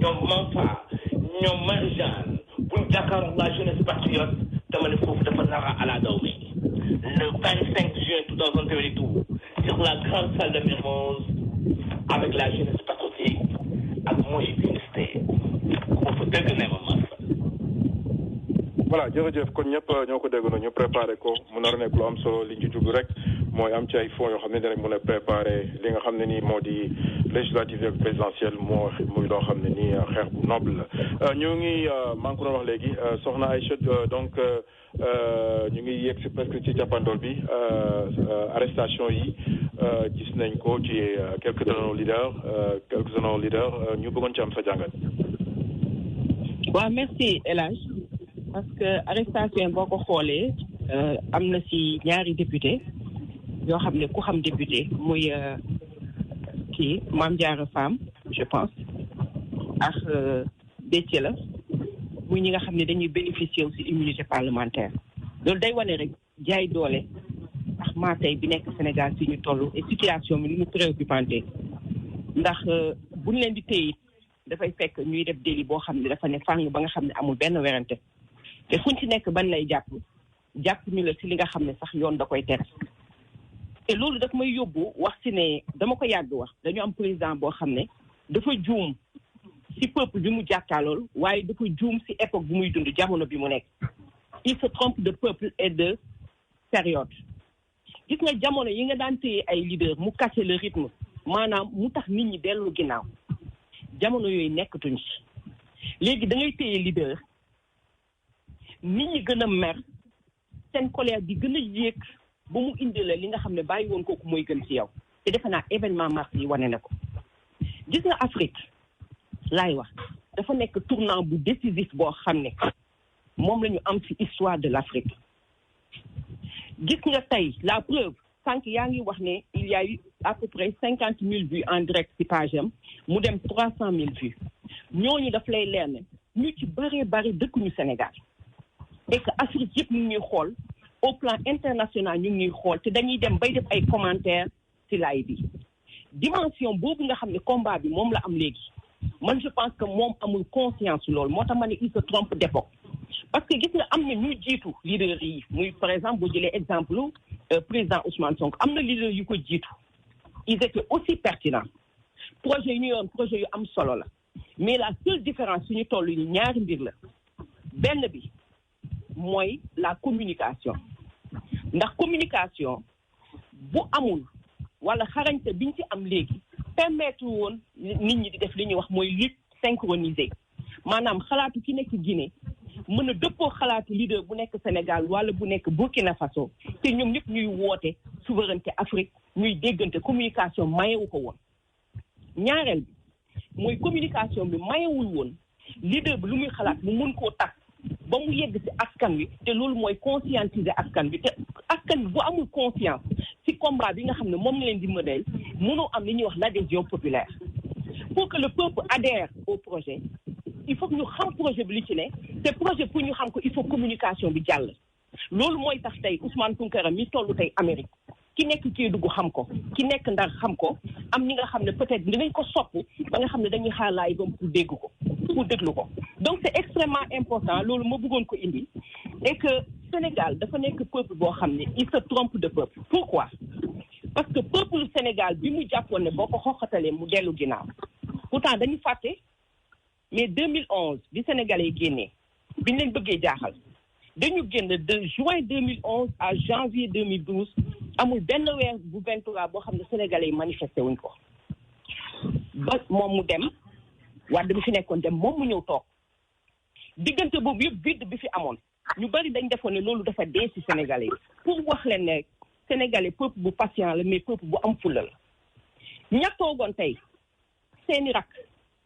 ñoom Manfa ñoom Marjane buñ jàkkaarloo la jeunesse patriote dama ne foofu dafa nara à la dawme le 25 juin 2022 sur la grande salle de Mermoz avec la jeunesse patriotique ak Moji Ministère foofu dëgg ne ma master. voilà jërëjëf kon ñëpp ñoo ko déggoon ñu préparé ko mu nar a nekk lu am solo li ñu ci jublu rek mooy am ci ay fonds yoo xam ne dinañ mën a préparé li nga xam ne nii moo di législative ak présidentielle muy loo xam ne nii xeex bu noble la. ñu ngi maa ngi ko doon wax léegi soxna Aïcha donc ñu ngi yegg si presque ci jàppandool bi arrestation yi gis nañ ko ci quelques de nos leaders ñu bëggoon ci am sa jàngat. waaw merci El Hadj parce que arrestation boo ko xoolee am na ci ñaari député yoo xam ne ku xam député muy kii Mame Diarra Fam je pense ak Déthié la muy ñi nga xam ne dañuy bénéficier aussi immunité parlementaire loolu day wane rek jaay doole ndax maa tey bi nekk Sénégal fi ñu toll et situation bi ni mu préoccupante ndax buñ leen di téye dafay fekk ñuy def délit boo xam ne dafa ne fàng ba nga xam ne amul benn werante te fuñ ci nekk ban lay jàpp ñu la ci li nga xam ne sax yoon da koy tere te loolu daf may yóbbu wax ci ne dama ko yàgg wax dañu am président boo xam ne dafa juum ci peuple bi mu jàkkaarlool waaye dafa juum ci époque bi muy dund jamono bi mu nekk il se trompe de peuple et de période gis nga jamono yi nga daan téye ay leader mu casser le rythme maanaam mu tax nit ñi dellu ginnaaw jamono yooyu nekkatuñ ci léegi da ngay téye leader nit ñi gën a mer seen colère bi gën a yéeg ba mu indi la li nga xam ne bàyyi woon kooku mooy gën ci yow te defe naa événement mars yi wane na ko gis nga Afrique laay wax dafa nekk tournant bu décisif boo xam ne moom la ñu am ci histoire de l'Afrique gis nga tey la preuve sànq yaa ngi wax ne il y a eu à peu près 50 000 vues en direct ci page am mu dem 300 000 vues ñooñu daf lay leer ne ñu ci bari dëkkuñu Sénégal et que Afrique yëpp ñu ngi ñuy xool au plan international ñu ngi ñuy xool te dañuy dem bay def ay commentaires ci live bi dimension boobu nga xam ne combat bi moom la am léegi man je pense que moom amul conscience loolu moo tax ma ne il se trompe d'époque parce que gis nga am na ñu jiitu leader yi muy par exemple boo jëlee exemple président Ousmane Sonko am na leader yu ko jiitu ils étaient aussi pertinents projet yu ñu yoon projet yu am solo la mais la seule différence suñu toll yi ñaari mbir la benn bi mooy la communication ndax communication bu amul wala xarañte biñ ci am léegi permettre woon nit ñi di def li ñuy wax mooy lutte synchronisée maanaam xalaatu ki nekk Guinée mën a dëppoo xalaatu leader bu nekk Sénégal wala bu nekk Burkina Faso te ñoom ñëpp ñuy woote souveraineté Afrique ñuy déggante communication mayewu ko woon ñaareel bi mooy communication bi mayewul woon leader bi lu muy xalaat mu mën koo tax ba mu yegg ci askan wi te loolu mooy conscientiser askan bi te askan bi bu amul conscience ci combat bi nga xam ne moom la leen di modèle mënoo am li ñuy wax l'adhésion populaire pour que le peuple adhère au projet il faut que ñu xam projet bi li ci ne te projet pour ñu xam ko il faut communication bi jàll loolu mooy tax tey Ousmane Tounkara mi tollu tey Amérique ki nekk Kédougou xam ko ki nekk Ndar xam ko am ñi nga xam ne peut-être dinañ ko sopp ba nga xam ne dañuy xaar laay bam pour dégg ko pour déglu ko donc c'est extrêmement important loolu ma bëggoon ko indi et que Sénégal dafa nekk peuple boo xam ne il se trompe de peuple pourquoi parce que peuple Sénégal bi mu jàppoon ne boo ko xoxatalee mu dellu ginnaaw pourtant dañu fàtte mais 2011 bi Sénégalais yi génnee biñ leen bëggee jaaxal dañu génn de juin 2011 à janvier 2012 amul benn weer bu 23 boo xam ne sénégalais yi manifesté wuñ ko ba moom mu dem Wade bi fi nekkoon dem moom mu ñëw toog diggante boobu yëpp vide bi fi amoon ñu bari dañ defoon ne loolu dafa dee ci sénégalais yi pour wax leen ne sénégalais peuple bu patient la mais peuple bu am fulla la ña toogoon tey seeni rak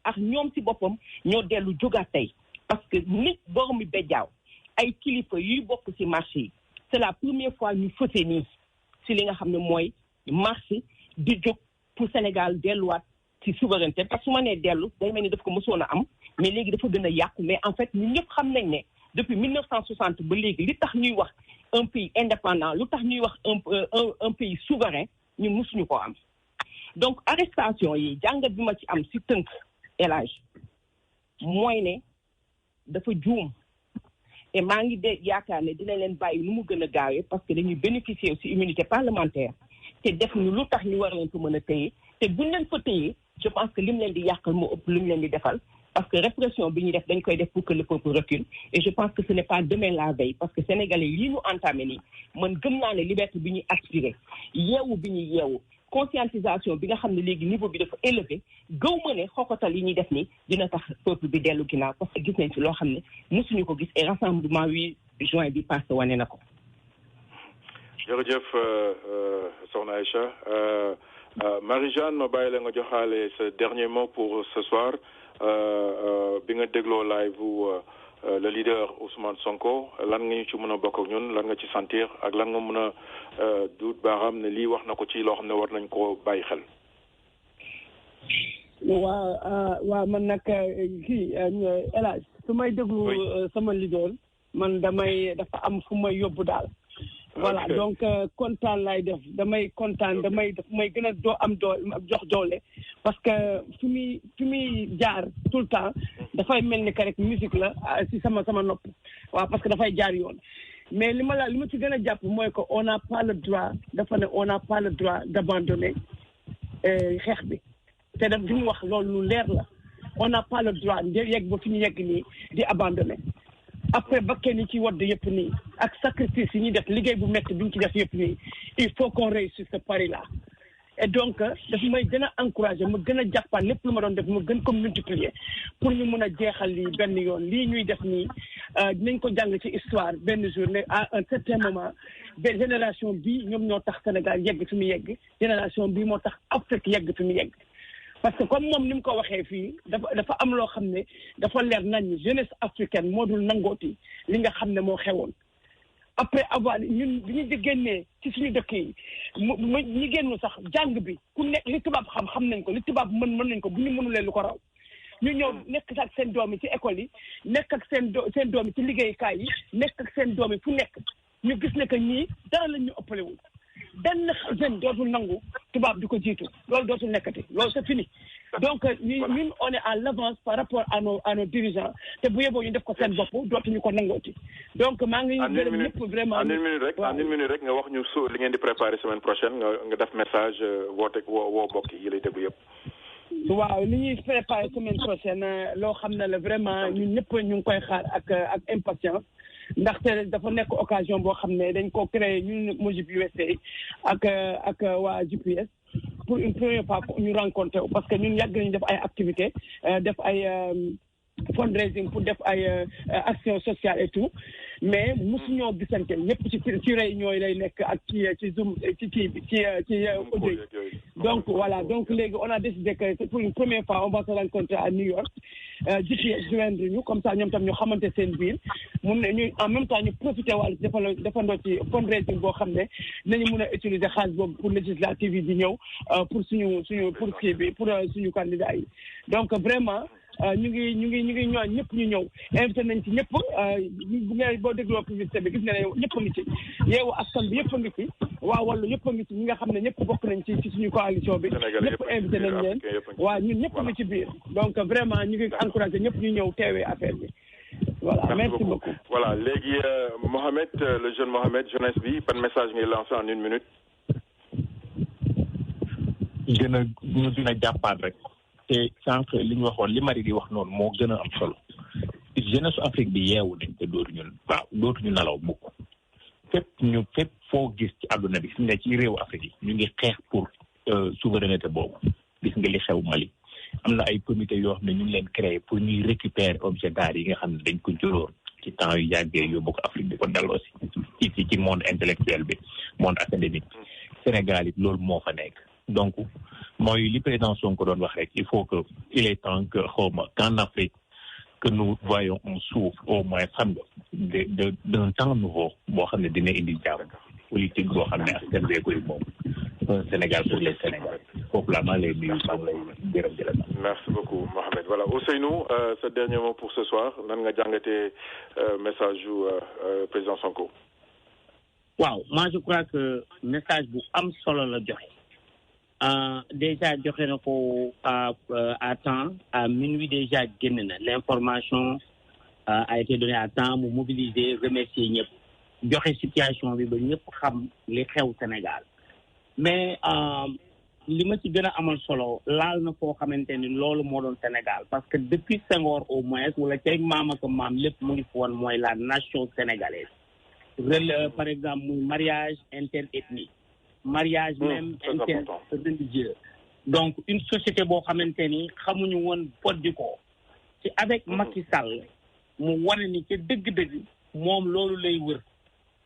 ak ñoom ci boppam ñoo dellu jógaat tey parce que nit borom mi bejjaaw ay kilifa yuy bokk ci marché yi c'est la première fois ñu fëte nii ci li nga xam ne mooy marché di jóg pour Sénégal delluwaat ci souveraineté parce que su ma nee dellu day mel ni daf ko mësoon a am mais léegi dafa gën a yàqu mais en fait ñun ñëpp xam nañ ne depuis 1960 ba léegi li tax ñuy wax un pays indépendant lu tax ñuy wax un pays souverain ñun mësuñu ko am donc arrestation yi jàngat bi ma ci am ci tënk élage mooy ne dafa juum et maa ngi de yaakaar ne dina leen bàyyi nu mu gën a gaawee parce que dañuy bénéficier aussi immunité parlementaire te def ñu lu tax ñu war leen ko mën a téye te buñ leen fa téye je pense que lim leen di yàqal moo ëpp lim leen di defal parce que répression bi ñuy def dañ koy def pour que le peuple recule et je pense que ce n'est pas demain la veille parce que sénégalais lii ñu entamé nii man gëm naa ne liberté bi ñuy aspiré yeewu bi ñuy yeewu conscientisation bi nga xam ne léegi niveau bi dafa élevé gëw ma ne xoxotal yi ñuy def ni dina tax peuple bi dellu ginnaaw parce que gis nañ ci loo xam ne mosuñu ko gis et rassemblement 8 juin bi passé wane na ko. jërëjëf soxna Aïcha Marie-Jeanne ma bàyyi la nga joxaale ce dernier mot pour ce soir bi nga dégloo live le leader Ousmane Sonko lan nga ñu ci mën a bokk ak ñun lan nga ci sentir ak lan nga mën a duut baaxam ne lii wax na ko ci loo xam ne war nañ ko bàyyi xel. waaw man nag kii El Hadj su may déglu sama leader man dafa am fu may yóbbu daal. voilà donc kontaan lay def damay kontaan daf may gën a jox doole parce que fi muy jaar tout le temps dafay mel ni que rek musique la si sama nopp waaw parce que dafay jaar yoon mais li ma ci gën a jàpp mooy que on n'a pas le droit dafa ne on n'a pas le droit d'abandonner xeex bi te daf di mu wax loolu lu leer la on n'a pas le droit yegg ba fi ñu yegg nii di abandonner après bakkee ni ci wadd yëpp nii ak sacrifice yi ñuy def liggéey bu métti bi ñu ci def yëpp nii il faut qu'on réussisse ce pari là et donc daf may gën a encourager ma gën a jàppaan lépp lu ma doon def ma gën ko multiplier pour ñu mun a jeexal lii benn yoon lii ñuy def nii dinañ ko jàng ci histoire benn jour ne à un certain moment ba génération bii ñoom ñoo tax Sénégal yegg fi mu yegg génération bii moo tax Afrique yegg fi mu yegg parce que comme moom ni mu ko waxee fii dafa am loo xam ne dafa leer nañ jeunesse africaine moo dul nangooti li nga xam ne moo xewoon après avoir ñun bi ñu génnee ci suñu dëkk yi ñu génn sax jàng bi ku nekk li tubaab xam nañ ko li tubaab mën nañ ko bu ñu mënulee lu ko raw ñu ñëw nekk ak seen doom yi ci école yi nekk ak seen doom yi ci liggéeykaay yi nekk ak seen doom yi fu nekk ñu gis ne que ñii dara lañ ñu ëppalewul benn jeune dootul nangu tubaab di ko jiitu loolu dootul nekkati loolu c'est fini donc ñun on est à l'avance par rapport à nos dirigeants te bu yeboo ñu def ko seen bopp dootuñu ko nangooti donc maa ngi gërëm ñëpp vraiment en une minute rek nga wax ñu li ngeen di préparer semaine prochaine nga def message woo bokk yi lay déglu yëpp. waaw li ñuy préparer semaine prochaine loo xam ne la vraiment ñun ñëpp ñu ngi koy xaar ak impatience ndaxte dafa nekk occasion boo xam ne dañ ko créé ñun Mojib USA ak waa GPS pour une première fois ñu rencontré wu parce que ñun yàgg nañu def ay activités def ay fundraising pour def ay action sociale et tout mais mosuñoo gisante ñëpp ci réunion yi lay nekk ak ci Zoom ci audio yi donc voilà donc léegi on a décidé que pour une première fois on va se rencontrer à New York GPS joindre ñu comme ça ñoom tam ñu xamante seen biir mun na ñu en même temps ñu profité wàll defandoo ci fundraising boo xam ne nañu mun a utiliser xaalis boobu pour législative yi di ñëw pour suñu pour kii bi pour suñu candidat yi donc vraiment ñu ngi ñooñ ñëpp ñu ñëw invité nañ ci ñëpp bu ngeen boo dégloo publicité bi gis nga ne ñëpp a ngi ci yeewu askan bi yëpp a ngi ci waa wàllu yëpp a ngi ci ñi nga xam ne ñëpp bokk nañ ci suñu coalition bi ñëpp invité nañ leen waa ñun ñëpp a ngi ci biir donc vraiment ñu ngi encouragé ñëpp ñu ñëw teewee affaire bi voilà merci beaucoup voilà léegi Mohamed le jeune Mohamed jeunesse bi ban message ngay lancé en une minute ñu gën a jàppaat rek te sànq li ñu waxoon li Marie di wax noonu moo gën a am solo jeunesse Afrique bi yeewu nañ te dootuñu nalaw mukk fépp foo gis ci àdduna bi fi mu ne ci réewu Afrique yi ñu ngi xeex pour souveraineté boobu gis nga li xew Mali am na ay comité yoo xam ne ñu ngi leen créé pour ñuy récupérer objet d'art yi nga xam ne dañ ko jëloon ci temps yu yàggee yóbbu ko Afrique di ko delloo ci monde intellectuel bi monde académique Sénégal it loolu moo fa nekk donc mooy li président Sonko doon wax rek il faut que il est temps que xawma qu'en Afrique que nous voyons un souffle au moins xam nga d'un temps nouveau boo xam ne dina indi jàmm politique boo xam ne askan bee koy moom un Sénégal pour les Sénégalais foofu la maa lay nuyu maa lay gërëm di la. Merci beaucoup Mohamed. Voilà Ousseynou ce dernier mot pour ce soir nan nga jàngatee message yu président Sonko. waaw moi je crois que message bu am solo la joxe déjà joxe na ko à temps à minuit déjà génn na l'information a été donnée à temps mu mobiliser remercier ñëpp joxe situation bi ba ñëpp xam li xew Sénégal mais li ma ci gën a amal solo laal na foo xamante ni loolu moo doon Sénégal parce que depuis Senghor au moins wala cay maam ak maam lépp mu ngi fi woon mooy la nation sénégalaise par exemple muy mariage interethnique mariage même interreligieux donc une société boo xamante ni xamuñu woon poddi ko ci avec Macky Sall mu wane ni ca dëgg-dëgg moom loolu lay wër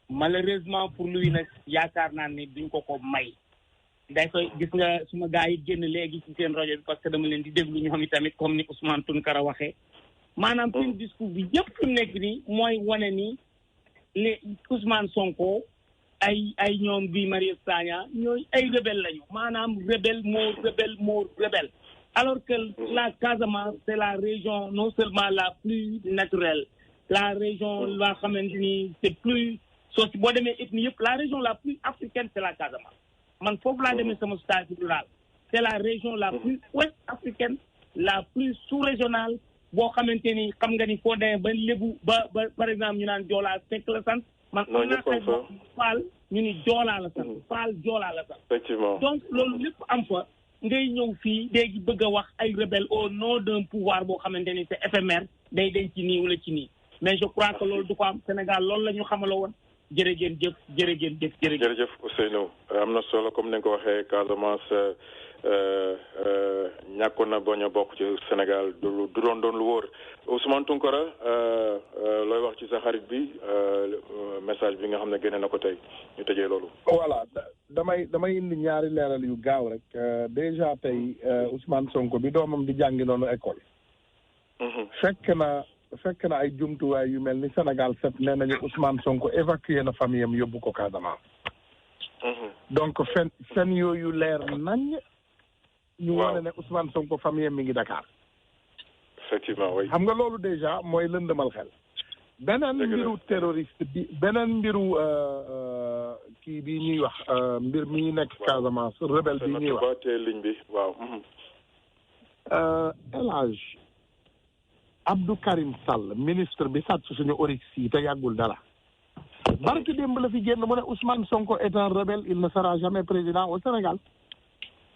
malheureusement pour lui nag yaakaar naa ni duñ ko may day koy gis nga suma gars yi génn léegi ci seen rajo bi parce que dama leen di déglu ñoom itamit comme ni Ousmane Tounkara waxee maanaam seen discours bi yëpp fi mu nekk nii mooy wane ni les Ousmane Sonko ay ñoom bi Marie Sagna ñooy ay rebelle lañu maanaam rebelle alors que la Casamance c'est la région non seulement la plus naturelle la région la xamante ni c'est plus soo si boo demee ethnie yëpp la région la plus africaine c'est la Casamance man foofu laa demee sama stage rural c'est la région la plus ouest africaine la plus sous-régionale boo xamante ni xam nga ni foo demee ba lébu ba par exemple ñu naan Joola fekk la sant man am naa ay Faal ñu ni Joola la sant Faal Joola la sant effectivement donc loolu lépp am fa ngay ñëw fii léegi bëgg a wax ay rebelle au nom d'un pouvoir boo xamante ni c'est éphémère day den ci nii wala ci nii mais je crois que loolu du ko am Sénégal loolu la ñu xamaloo woon jërëjëf Ousseynou am na solo comme ni nga ko waxee Casamance ñàkkoon na bañ a bokk ci Sénégal du doon lu wóor Ousmane Tounkara looy wax ci sa xarit bi message bi nga xam ne génne na ko tey ñu tëjee loolu. voilà damay indi ñaari leeral yu gaaw rek déjà tey Ousmane Sonko bi doomam di jàngi noonu école. fekk na ay jumtuwaay yu mel ni Sénégal set nee nañu Ousmane Sonko évacué na famille am yóbbu ko Casamance. donc fen yooyu leer nañ. ñu wane ne Ousmane Sonko famille am mi ngi Dakar. effectivement oui. xam nga loolu déjà mooy lëndëmal xel. beneen mbiru terroriste bi beneen mbiru kii bi ñuy wax mbir mi nekk Casamance rebelle bi ñuy wax ligne bi waaw. El Hadj Abdou Karim Sall ministre bi sàcc suñu orix yi te yàggul dara. barki démb la fi génn mu ne Ousmane Sonko est un rebelle il ne sera jamais président au Sénégal.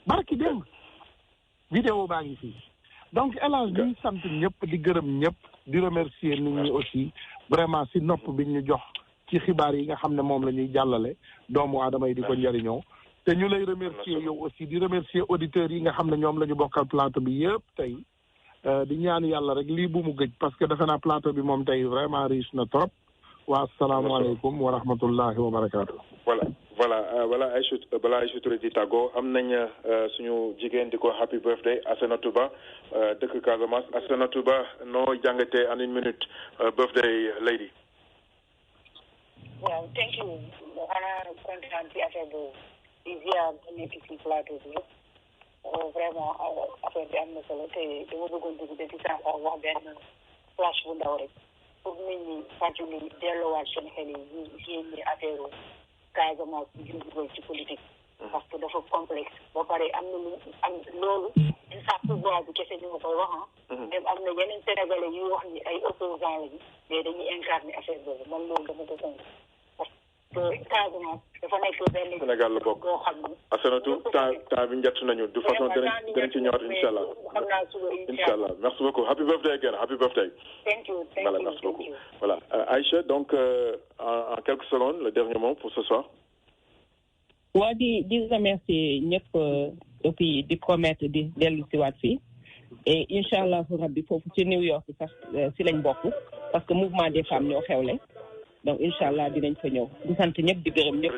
barki démb. vidéo baa ngi fii. donc El Hadj di sant ñëpp di gërëm ñëpp di remercier nit ñi aussi vraiment si nopp bi ñu jox ci xibaar yi nga xam ne moom la ñuy jàllale doomu aadama yi di ko njëriñoo. te ñu lay remercier yow aussi di remercier auditeurs yi nga xam ne ñoom la ñu bokkal plateau bi yëpp tey. di ñaan yàlla rek lii bu mu gëj parce que defe naa plateau bi moom tey vraiment riche na trop. wa asalaamaaleykum wa rahmatullahi wa barakaatu. voilà Aïcha Touré di tàggoo am nañ suñu jigéen di ko happy birthday Assenatou Ba dëkk Casamance Assenatou Ba noo jàngatee en une minute birthday lady. waaw thank you xanaa kontaan ci affaire bi di ziar bu nekk ci plateau bi yëpp vraiment affaire bi am na solo te dama bëggoon dugg depuis sànq wax benn flash bu ndaw rek pour nit ñi fàttali delloowaat seen xel yi ñu génne affaire Casamance bi ñu dugal ci politique parce que dafa complexe ba pare am na lu am loolu du sax pouvoir bi kese ñu nga koy wax même am na yeneen sénégalais yu wax ni ay opposants lañu mais dañuy incarner affaire boobu man loolu dama ko fonk Casamance dafa nekk benn Sénégal la bokk boo xam ne Asanatu temps bi njëtt nañu de façon dinañ ci ñëwaat incha allah xam naa suba incha allah merci beaucoup happy birthday again happy birthday thank you voilà merci beaucoup voilà Aïcha donc en quelques secondes le dernier mot pour ce soir waa di remercier ñëpp et puis di promettre di dellu si waat fii et incha allahu rabbi foofu ci New York sax si lañ bokk parce que mouvement des femmes ñoo xewle donc incha allah dinañ fa ñëw di sant ñëpp di gërëm ñëpp